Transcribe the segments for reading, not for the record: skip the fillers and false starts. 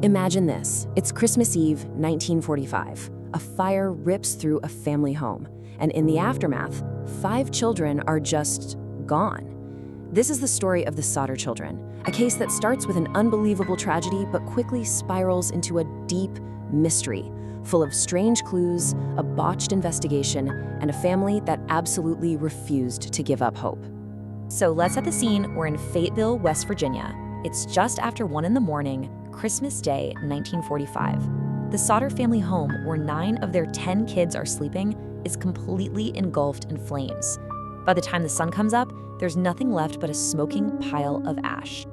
Imagine this. It's Christmas Eve, 1945. A fire rips through a family home, and in the aftermath, 5 children are just gone. This is the story of the Sodder children, a case that starts with an unbelievable tragedy but quickly spirals into a deep mystery, full of strange clues, a botched investigation, and a family that absolutely refused to give up hope. So let's set the scene. We're in Fayetteville, West Virginia. It's just after 1 a.m, Christmas Day, 1945. The Sodder family home, where 9 of their 10 kids are sleeping, is completely engulfed in flames. By the time the sun comes up, there's nothing left but a smoking pile of ash.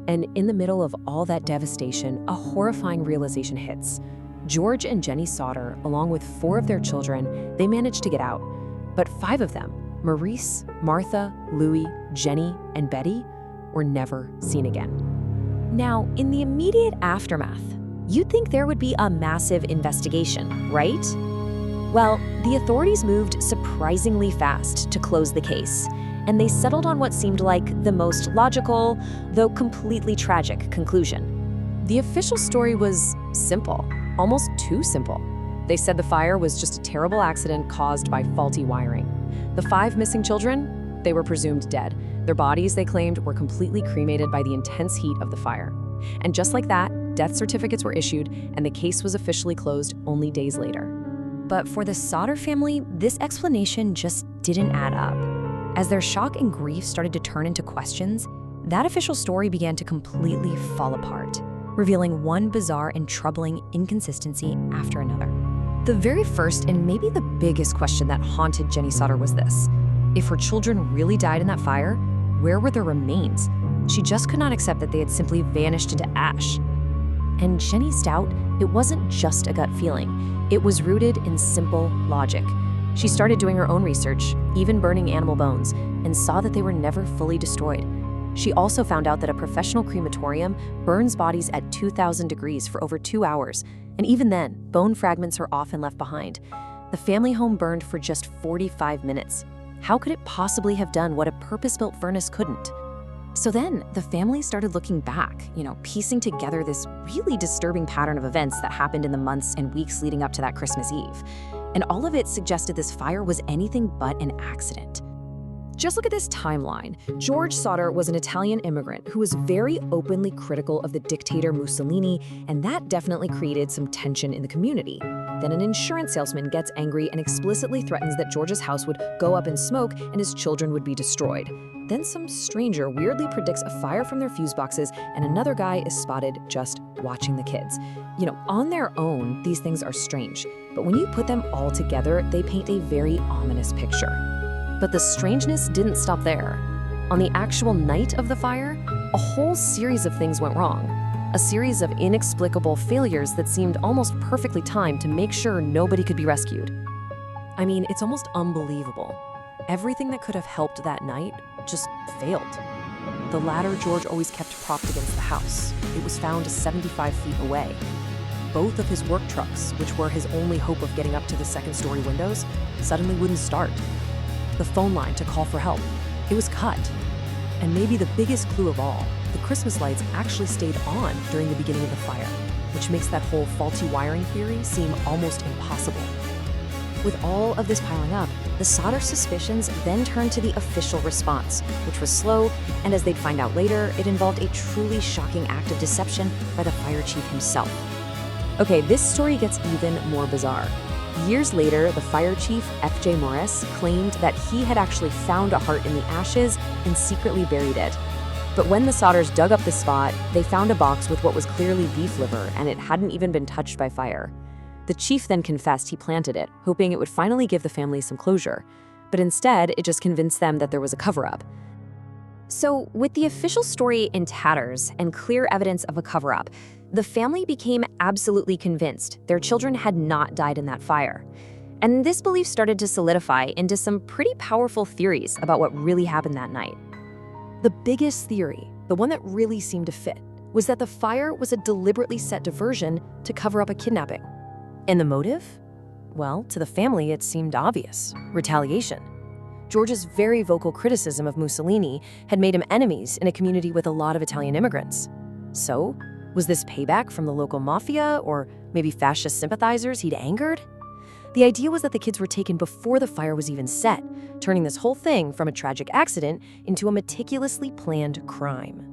And in the middle of all that devastation, a horrifying realization hits. George and Jennie Sodder, along with 4 of their children, they managed to get out. But 5 of them, Maurice, Martha, Louis, Jennie, and Betty, were never seen again. Now, in the immediate aftermath, you'd think there would be a massive investigation, right? Well, the authorities moved surprisingly fast to close the case, and they settled on what seemed like the most logical, though completely tragic, conclusion. The official story was simple, almost too simple. They said the fire was just a terrible accident caused by faulty wiring. The 5 missing children, they were presumed dead. Their bodies, they claimed, were completely cremated by the intense heat of the fire. And just like that, death certificates were issued, and the case was officially closed only days later. But for the Sodder family, this explanation just didn't add up. As their shock and grief started to turn into questions, that official story began to completely fall apart, revealing one bizarre and troubling inconsistency after another. The very first and maybe the biggest question that haunted Jennie Sodder was this: if her children really died in that fire, where were their remains? She just could not accept that they had simply vanished into ash. And Jennie's doubt, it wasn't just a gut feeling. It was rooted in simple logic. She started doing her own research, even burning animal bones, and saw that they were never fully destroyed. She also found out that a professional crematorium burns bodies at 2,000 degrees for over 2 hours, and even then, bone fragments are often left behind. The family home burned for just 45 minutes. How could it possibly have done what a purpose-built furnace couldn't? So then, the family started looking back, piecing together this really disturbing pattern of events that happened in the months and weeks leading up to that Christmas Eve. And all of it suggested this fire was anything but an accident. Just look at this timeline. George Sodder was an Italian immigrant who was very openly critical of the dictator Mussolini, and that definitely created some tension in the community. Then an insurance salesman gets angry and explicitly threatens that George's house would go up in smoke and his children would be destroyed. Then some stranger weirdly predicts a fire from their fuse boxes, and another guy is spotted just watching the kids. On their own, these things are strange, but when you put them all together, they paint a very ominous picture. But the strangeness didn't stop there. On the actual night of the fire, a whole series of things went wrong. A series of inexplicable failures that seemed almost perfectly timed to make sure nobody could be rescued. I mean, it's almost unbelievable. Everything that could have helped that night just failed. The ladder George always kept propped against the house. It was found 75 feet away. Both of his work trucks, which were his only hope of getting up to the second-story windows, suddenly wouldn't start. The phone line to call for help, it was cut. And maybe the biggest clue of all, the Christmas lights actually stayed on during the beginning of the fire, which makes that whole faulty wiring theory seem almost impossible. With all of this piling up, the Sodder suspicions then turned to the official response, which was slow, and as they'd find out later, it involved a truly shocking act of deception by the fire chief himself. Okay, this story gets even more bizarre. Years later, the fire chief, F.J. Maurice, claimed that he had actually found a heart in the ashes and secretly buried it. But when the Sodders dug up the spot, they found a box with what was clearly beef liver, and it hadn't even been touched by fire. The chief then confessed he planted it, hoping it would finally give the family some closure. But instead, it just convinced them that there was a cover-up. So, with the official story in tatters and clear evidence of a cover-up, the family became absolutely convinced their children had not died in that fire. And this belief started to solidify into some pretty powerful theories about what really happened that night. The biggest theory, the one that really seemed to fit, was that the fire was a deliberately set diversion to cover up a kidnapping. And the motive? Well, to the family, it seemed obvious: retaliation. George's very vocal criticism of Mussolini had made him enemies in a community with a lot of Italian immigrants. So, Was this payback from the local mafia or maybe fascist sympathizers he'd angered? The idea was that the kids were taken before the fire was even set, turning this whole thing from a tragic accident into a meticulously planned crime.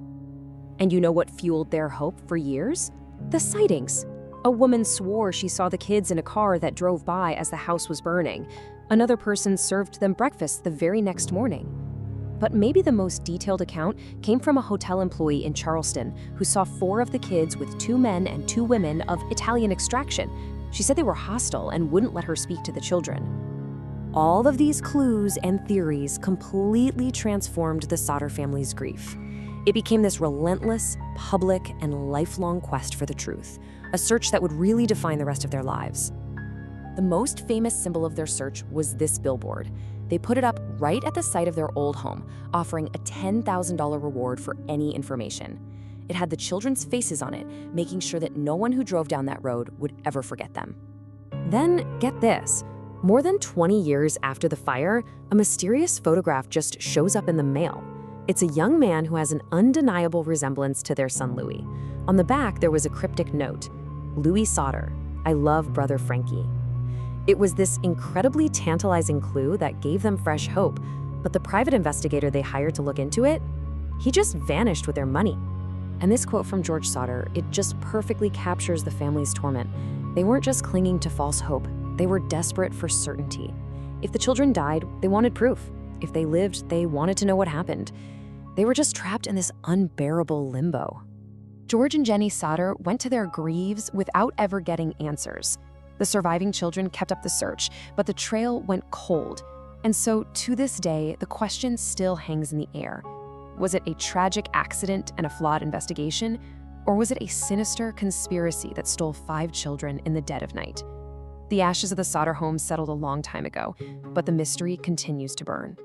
And you know what fueled their hope for years? The sightings. A woman swore she saw the kids in a car that drove by as the house was burning. Another person served them breakfast the very next morning. But maybe the most detailed account came from a hotel employee in Charleston who saw 4 of the kids with 2 men and 2 women of Italian extraction. She said they were hostile and wouldn't let her speak to the children. All of these clues and theories completely transformed the Sodder family's grief. It became this relentless, public, and lifelong quest for the truth, a search that would really define the rest of their lives. The most famous symbol of their search was this billboard. They put it up right at the site of their old home, offering a $10,000 reward for any information. It had the children's faces on it, making sure that no one who drove down that road would ever forget them. Then, get this. More than 20 years after the fire, a mysterious photograph just shows up in the mail. It's a young man who has an undeniable resemblance to their son Louis. On the back, there was a cryptic note, "Louis Sodder, I love brother Frankie." It was this incredibly tantalizing clue that gave them fresh hope, but the private investigator they hired to look into it, he just vanished with their money. And this quote from George Sodder, it just perfectly captures the family's torment. They weren't just clinging to false hope, they were desperate for certainty. If the children died, they wanted proof. If they lived, they wanted to know what happened. They were just trapped in this unbearable limbo. George and Jennie Sodder went to their graves without ever getting answers. The surviving children kept up the search, but the trail went cold. And so, to this day, the question still hangs in the air. Was it a tragic accident and a flawed investigation? Or was it a sinister conspiracy that stole 5 children in the dead of night? The ashes of the Sodder home settled a long time ago, but the mystery continues to burn.